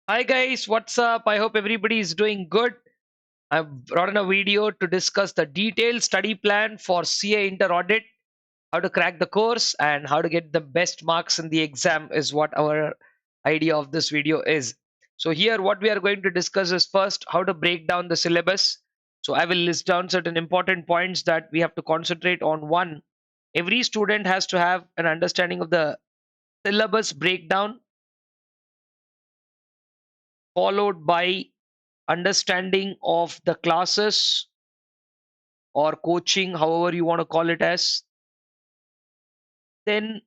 Hi guys, what's up? I hope everybody is doing good. I've brought in a video to discuss the detailed study plan for CA Inter Audit, how to crack the course, and how to get the best marks in the exam is what our idea of this video is. So here what we are going to discuss is first how to break down the syllabus. So I will list down certain important points that we have to concentrate on. One, every student has to have an understanding of the syllabus breakdown, followed by understanding of the classes or coaching, however you want to call it as. Then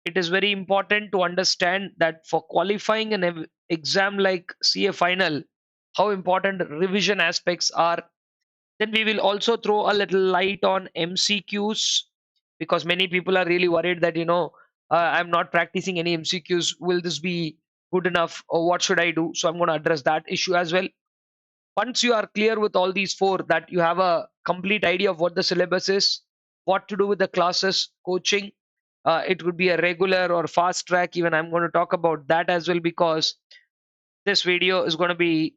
it is very important to understand that for qualifying an exam like CA final, how important revision aspects are. Then we will also throw a little light on MCQs, because many people are really worried that I'm not practicing any MCQs, will this be good enough or what should I do? So I'm going to address that issue as well. Once you are clear with all these four, that you have a complete idea of what the syllabus is, what to do with the classes, coaching, it would be a regular or fast track. Even I'm going to talk about that as well, because this video is going to be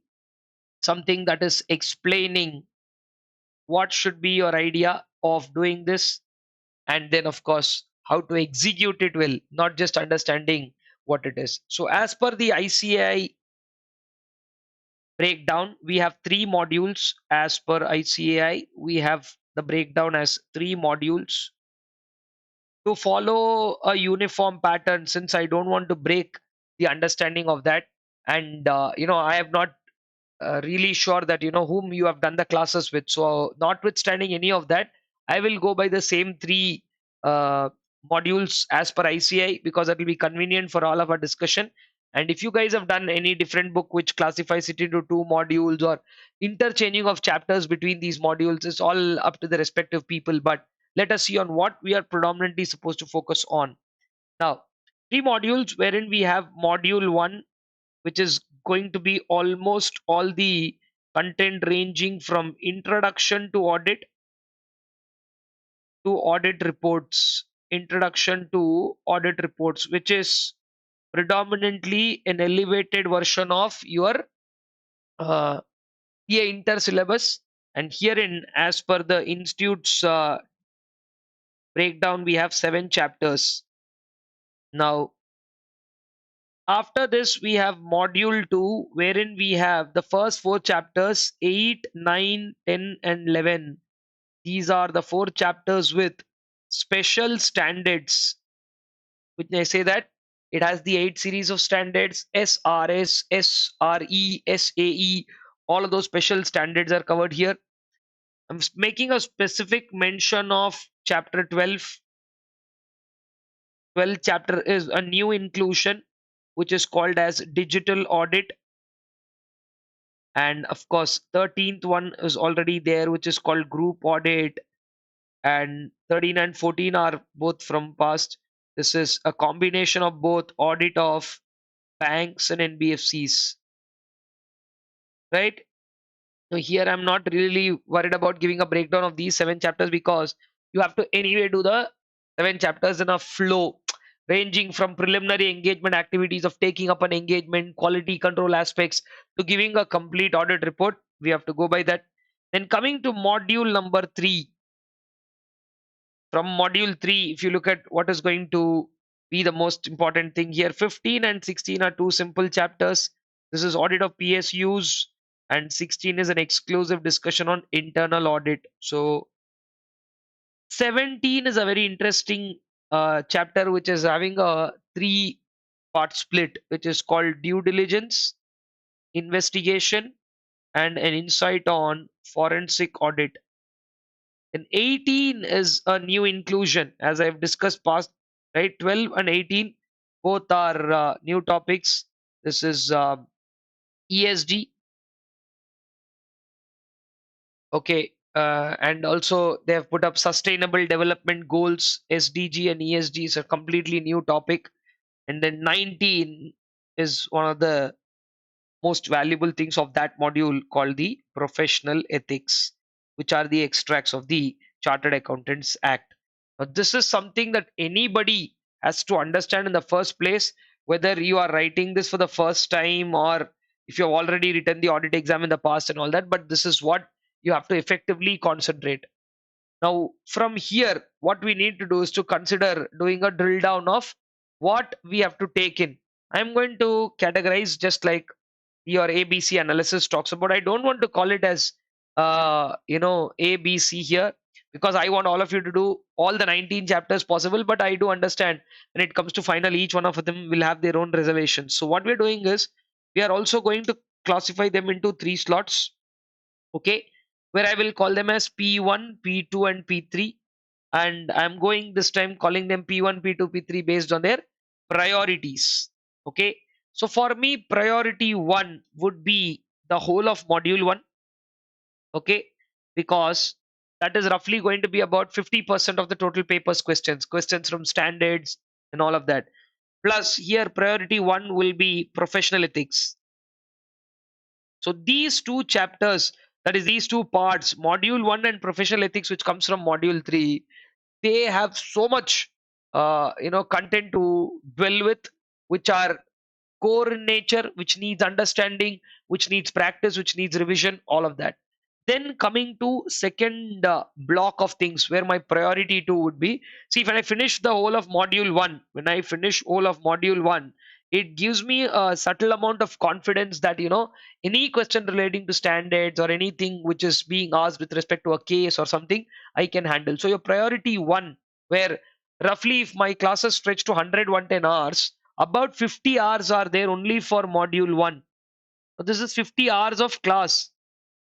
something that is explaining what should be your idea of doing this, and then of course how to execute it well, not just understanding what it is. So as per the ICAI breakdown, we have three modules. As per ICAI, we have the breakdown as three modules to follow a uniform pattern, since I don't want to break the understanding of that. And I have not really sure that whom you have done the classes with. So notwithstanding any of that, I will go by the same three uh, modules as per ICI, because that will be convenient for all of our discussion. And if you guys have done any different book which classifies it into two modules, or interchanging of chapters between these modules, it's all up to the respective people. But let us see on what we are predominantly supposed to focus on. Now, three modules, wherein we have module 1, which is going to be almost all the content ranging from introduction to audit to audit reports. Introduction to audit reports, which is predominantly an elevated version of your uh, PA inter syllabus. And herein, as per the institute's breakdown, we have 7 chapters. Now, after this, we have module 2, wherein we have the first 4 chapters, 8, 9, 10, and 11. These are the 4 chapters with special standards. Which I say that it has the 8 series of standards: SRS, SRE, SAE. All of those special standards are covered here. I'm making a specific mention of chapter 12. 12th chapter is a new inclusion, which is called as digital audit. And of course, 13th one is already there, which is called group audit. And 13 and 14 are both from past. This is a combination of both audit of banks and NBFCs, right? So here I'm not really worried about giving a breakdown of these 7 chapters, because you have to anyway do the 7 chapters in a flow, ranging from preliminary engagement activities of taking up an engagement, quality control aspects, to giving a complete audit report. We have to go by that. Then coming to module number 3, from module 3, if you look at what is going to be the most important thing here, 15 and 16 are two simple chapters. This is audit of PSUs, and 16 is an exclusive discussion on internal audit. So 17 is a very interesting chapter, which is having a 3 part split, which is called due diligence, investigation, and an insight on forensic audit. And 18 is a new inclusion, as I've discussed past, right? 12 and 18, both are new topics. This is ESG, okay, and also they have put up Sustainable Development Goals, SDG and ESG is a completely new topic. And then 19 is one of the most valuable things of that module, called the professional ethics, which are the extracts of the Chartered Accountants Act. Now, this is something that anybody has to understand in the first place, whether you are writing this for the first time, or if you have already written the audit exam in the past and all that, but this is what you have to effectively concentrate. Now, from here, what we need to do is to consider doing a drill down of what we have to take in. I'm going to categorize just like your ABC analysis talks about. I don't want to call it as ABC here, because I want all of you to do all the 19 chapters possible. But I do understand when it comes to final, each one of them will have their own reservations. So what we're doing is we are also going to classify them into 3 slots. Okay, where I will call them as P1, P2, and P3. And I'm going this time calling them P1, P2, P3 based on their priorities. Okay, so for me, priority 1 would be the whole of module 1. Okay, because that is roughly going to be about 50% of the total papers questions from standards and all of that. Plus here priority 1 will be professional ethics. So these 2 chapters, that is these 2 parts, module 1 and professional ethics, which comes from module 3, they have so much content to dwell with, which are core in nature, which needs understanding, which needs practice, which needs revision, all of that. Then coming to second block of things where my priority 2 would be, see, when I finish the whole of module 1, when I finish all of module 1, it gives me a subtle amount of confidence that any question relating to standards or anything which is being asked with respect to a case or something, I can handle. So your priority 1, where roughly if my classes stretch to 100 110 hours, about 50 hours are there only for module 1. So this is 50 hours of class.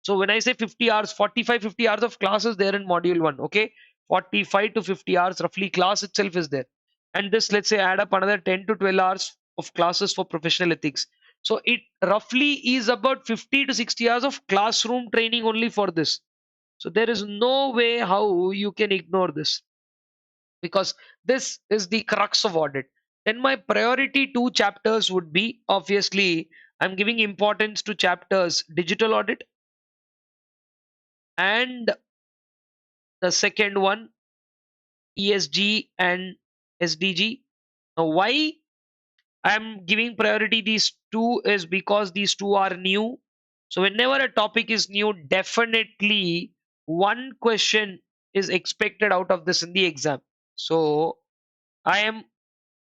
So when I say 50 hours, 45 50 hours of class is there in module 1. Okay, 45 to 50 hours roughly class itself is there. And this, let's say, add up another 10 to 12 hours of classes for professional ethics. So it roughly is about 50 to 60 hours of classroom training only for this. So there is no way how you can ignore this, because this is the crux of audit. Then my priority 2 chapters would be, obviously, I'm giving importance to chapters digital audit, and the second one, ESG and SDG. Now, why I'm giving priority these 2 is because these 2 are new. So whenever a topic is new, definitely one question is expected out of this in the exam. So I am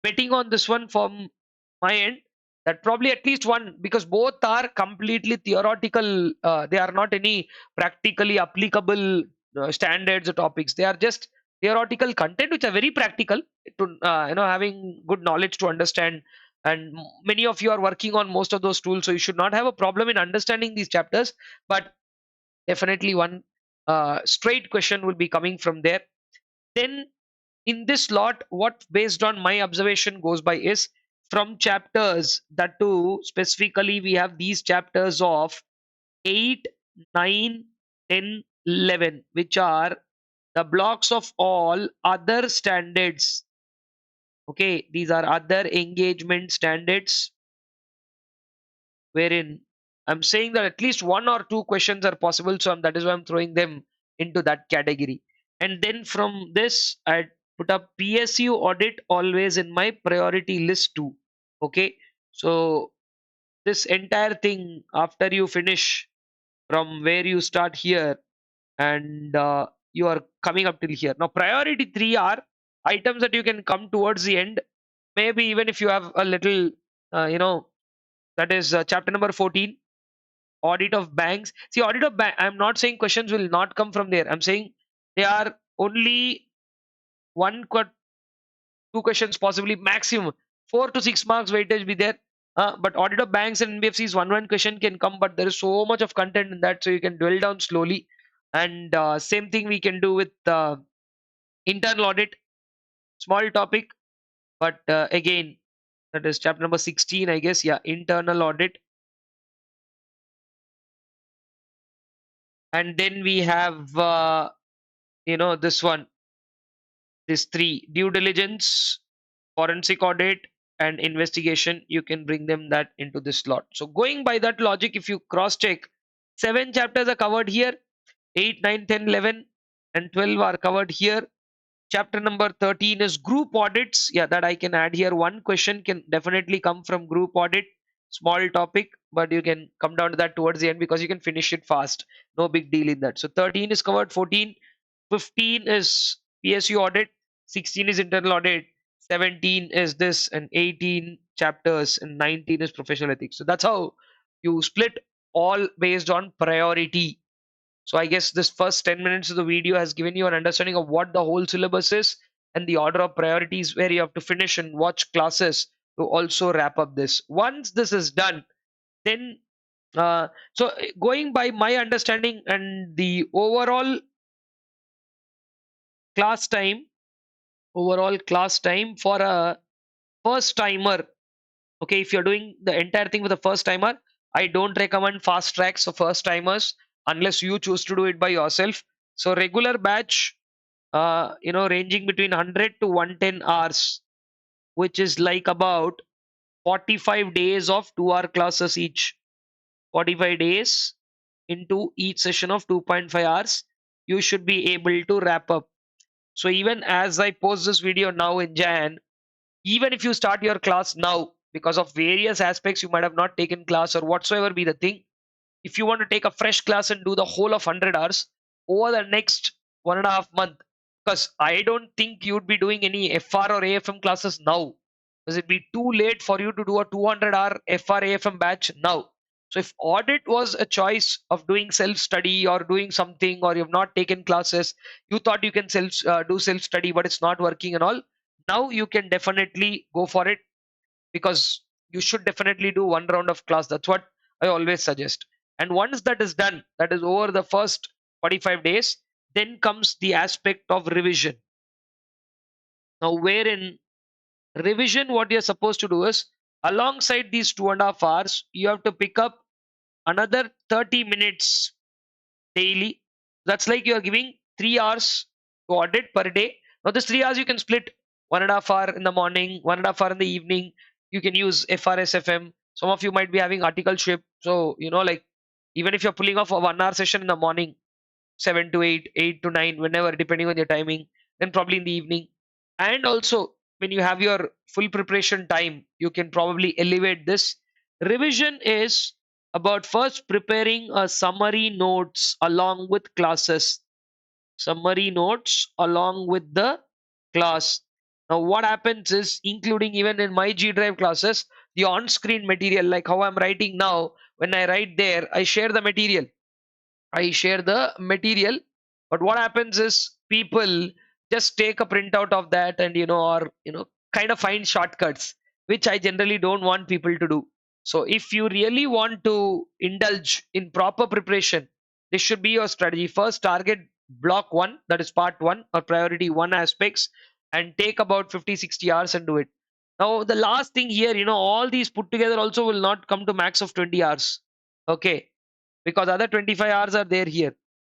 betting on this one from my end, that probably at least one, because both are completely theoretical. They are not any practically applicable standards or topics. They are just theoretical content which are very practical to having good knowledge to understand. And many of you are working on most of those tools, so you should not have a problem in understanding these chapters. But definitely one straight question will be coming from there. Then in this lot, what based on my observation goes by is from chapters, that too specifically we have these chapters of 8, 9, 10, 11, which are the blocks of all other standards. Okay, these are other engagement standards, wherein I'm saying that at least 1 or 2 questions are possible. So that is why I'm throwing them into that category. And then from this, I put up PSU audit always in my priority list too. Okay, so this entire thing, after you finish from where you start here, and you are coming up till here. Now, priority 3 are items that you can come towards the end. Maybe even if you have a little, that is chapter number 14, audit of banks. See, audit of bank, I'm not saying questions will not come from there. I'm saying they are only 2 questions, possibly maximum 4 to 6 marks weightage be there. But audit of banks and NBFCs, one question can come, but there is so much of content in that, so you can dwell down slowly. And same thing we can do with internal audit, small topic, but again, that is chapter number 16, I guess. Yeah, internal audit. And then we have this one, this 3, due diligence, forensic audit, and investigation. You can bring them that into this slot. So going by that logic, if you cross check, 7 chapters are covered here, 8, 9, 10, 11, and 12 are covered here. Chapter number 13 is group audits. Yeah, that I can add here. One question can definitely come from group audit. small topic, but you can come down to that towards the end because you can finish it fast. No big deal in that. So 13 is covered, 14, 15 is PSU audit, 16 is internal audit, 17 is this, and 18 chapters, and 19 is professional ethics. So that's how you split, all based on priority. So I guess this first 10 minutes of the video has given you an understanding of what the whole syllabus is and the order of priorities where you have to finish and watch classes to also wrap up this. Once this is done, then going by my understanding and the class time, overall class time for a first timer. Okay, if you're doing the entire thing with a first timer, I don't recommend fast tracks for first timers unless you choose to do it by yourself. So regular batch, ranging between 100 to 110 hours, which is like about 45 days of 2-hour classes each. 45 days into each session of 2.5 hours, you should be able to wrap up. So even as I post this video now in Jan, even if you start your class now, because of various aspects you might have not taken class or whatsoever be the thing, if you want to take a fresh class and do the whole of 100 hours over the next 1.5 month, because I don't think you'd be doing any FR or AFM classes now, because it'd be too late for you to do a 200-hour FR AFM batch now. So if audit was a choice of doing self study or doing something, or you've not taken classes, you thought you can do self study but it's not working and all, now you can definitely go for it, because you should definitely do one round of class. That's what I always suggest. And once that is done, that is over the first 45 days, then comes the aspect of revision. Now, wherein revision, what you're supposed to do is, alongside these 2.5 hours, you have to pick up another 30 minutes daily. That's like you're giving 3 hours to audit per day. Now, this 3 hours you can split 1.5 hour in the morning, 1.5 hour in the evening. You can use FRSFM. Some of you might be having articleship. So, like even if you're pulling off a 1 hour session in the morning, 7 to 8, 8 to 9, whenever, depending on your timing, then probably in the evening. And also, when you have your full preparation time, you can probably elevate this. Revision is about first preparing a summary notes along with classes. Summary notes along with the class. Now, what happens is, including even in my G Drive classes, the on screen material, like how I'm writing now, when I write there, I share the material. But what happens is people just take a printout of that and or kind of find shortcuts, which I generally don't want people to do. So if you really want to indulge in proper preparation, this should be your strategy. First, target block one, that is part one or priority one aspects, and take about 50-60 hours and do it. Now, the last thing here, all these put together also will not come to max of 20 hours. Okay, because other 25 hours are there here.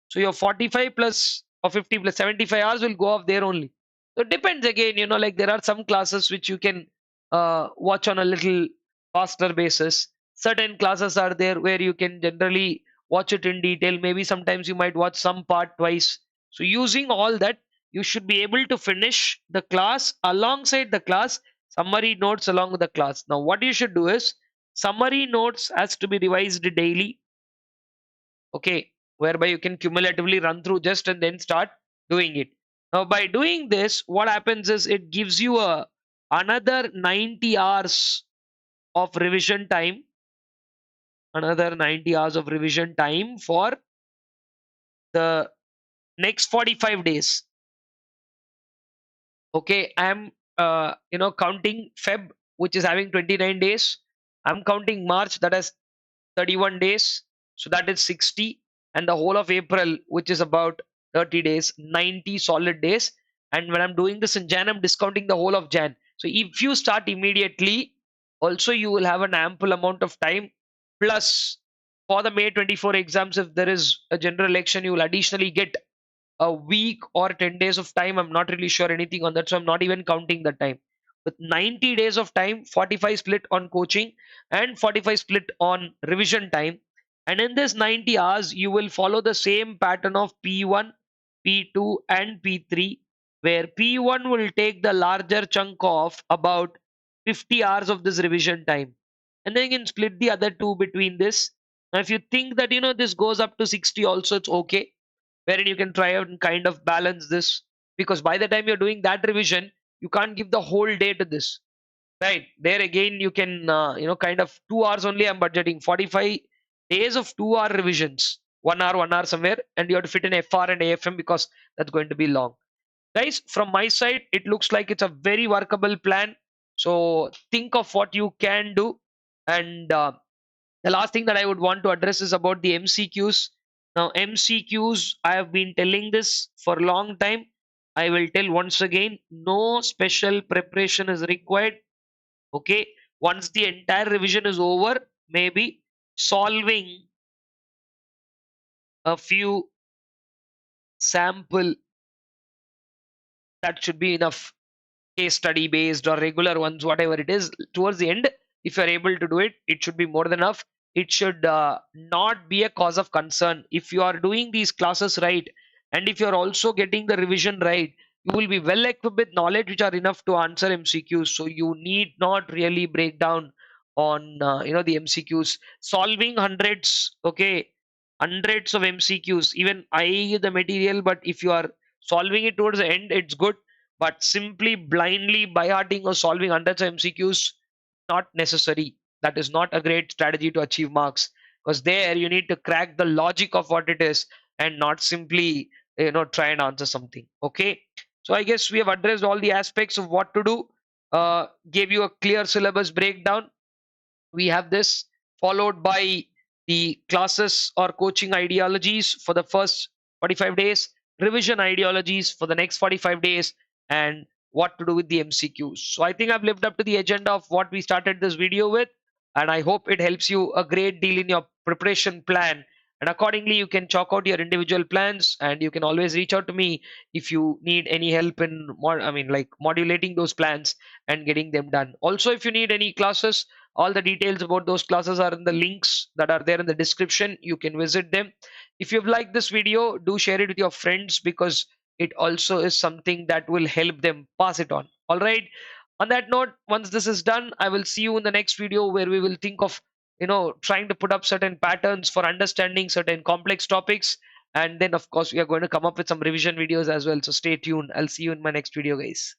So your 45 plus or 50 plus 75 hours will go off there only. So it depends again, like there are some classes which you can watch on a little faster basis. Certain classes are there where you can generally watch it in detail. Maybe sometimes you might watch some part twice. So using all that, you should be able to finish the class, alongside the class, summary notes along with the class. Now what you should do is, summary notes has to be revised daily. Okay, whereby you can cumulatively run through just and then start doing it. Now by doing this, what happens is, it gives you another 90 hours of revision time, another 90 hours of revision time for the next 45 days. Okay, I'm counting Feb, which is having 29 days. I'm counting March, that has 31 days, so that is 60, and the whole of April, which is about 30 days, 90 solid days. And when I'm doing this in Jan, I'm discounting the whole of Jan. So if you start immediately, also you will have an ample amount of time. Plus, for the May 24 exams, if there is a general election, you will additionally get a week or 10 days of time. I'm not really sure anything on that, so I'm not even counting the time. With 90 days of time, 45 split on coaching and 45 split on revision time. And in this 90 hours, you will follow the same pattern of P1, P2, and P3, where P1 will take the larger chunk of about 50 hours of this revision time. and then you can split the other two between this. Now if you think that this goes up to 60 also, it's okay, wherein you can try out and kind of balance this, because by the time you're doing that revision, you can't give the whole day to this, right? There again you can kind of 2 hours only. I'm budgeting 45 days of 2 hour revisions, 1 hour 1 hour somewhere, and you have to fit in FR and AFM because that's going to be long. Guys, from my side, it looks like it's a very workable plan. So think of what you can do. And the last thing that I would want to address is about the MCQs. Now, MCQs, I have been telling this for a long time. I will tell once again, no special preparation is required. Okay. Once the entire revision is over, maybe solving a few sample, that should be enough. Case study based or regular ones, whatever it is, towards the end, if you're able to do it, it should be more than enough. It should not be a cause of concern. If you are doing these classes right, and if you're also getting the revision right, you will be well equipped with knowledge which are enough to answer MCQs. So you need not really break down on the MCQs. Solving hundreds, okay, hundreds of MCQs. Even I give the material, but if you are solving it towards the end, it's good, but simply blindly by hearting or solving hundreds of MCQs, not necessary. That is not a great strategy to achieve marks, because there you need to crack the logic of what it is and not simply try and answer something. Okay, so I guess we have addressed all the aspects of what to do. Gave you a clear syllabus breakdown. We have this followed by the classes or coaching ideologies for the first 45 days, revision ideologies for the next 45 days, and what to do with the MCQs. So I think I've lived up to the agenda of what we started this video with, and I hope it helps you a great deal in your preparation plan. And accordingly, you can chalk out your individual plans, and you can always reach out to me if you need any help in like modulating those plans and getting them done. Also, if you need any classes, all the details about those classes are in the links that are there in the description. You can visit them. If you've liked this video, do share it with your friends, because it also is something that will help them pass it on. All right. On that note, once this is done, I will see you in the next video where we will think of trying to put up certain patterns for understanding certain complex topics. And then, of course, we are going to come up with some revision videos as well. So stay tuned. I'll see you in my next video, guys.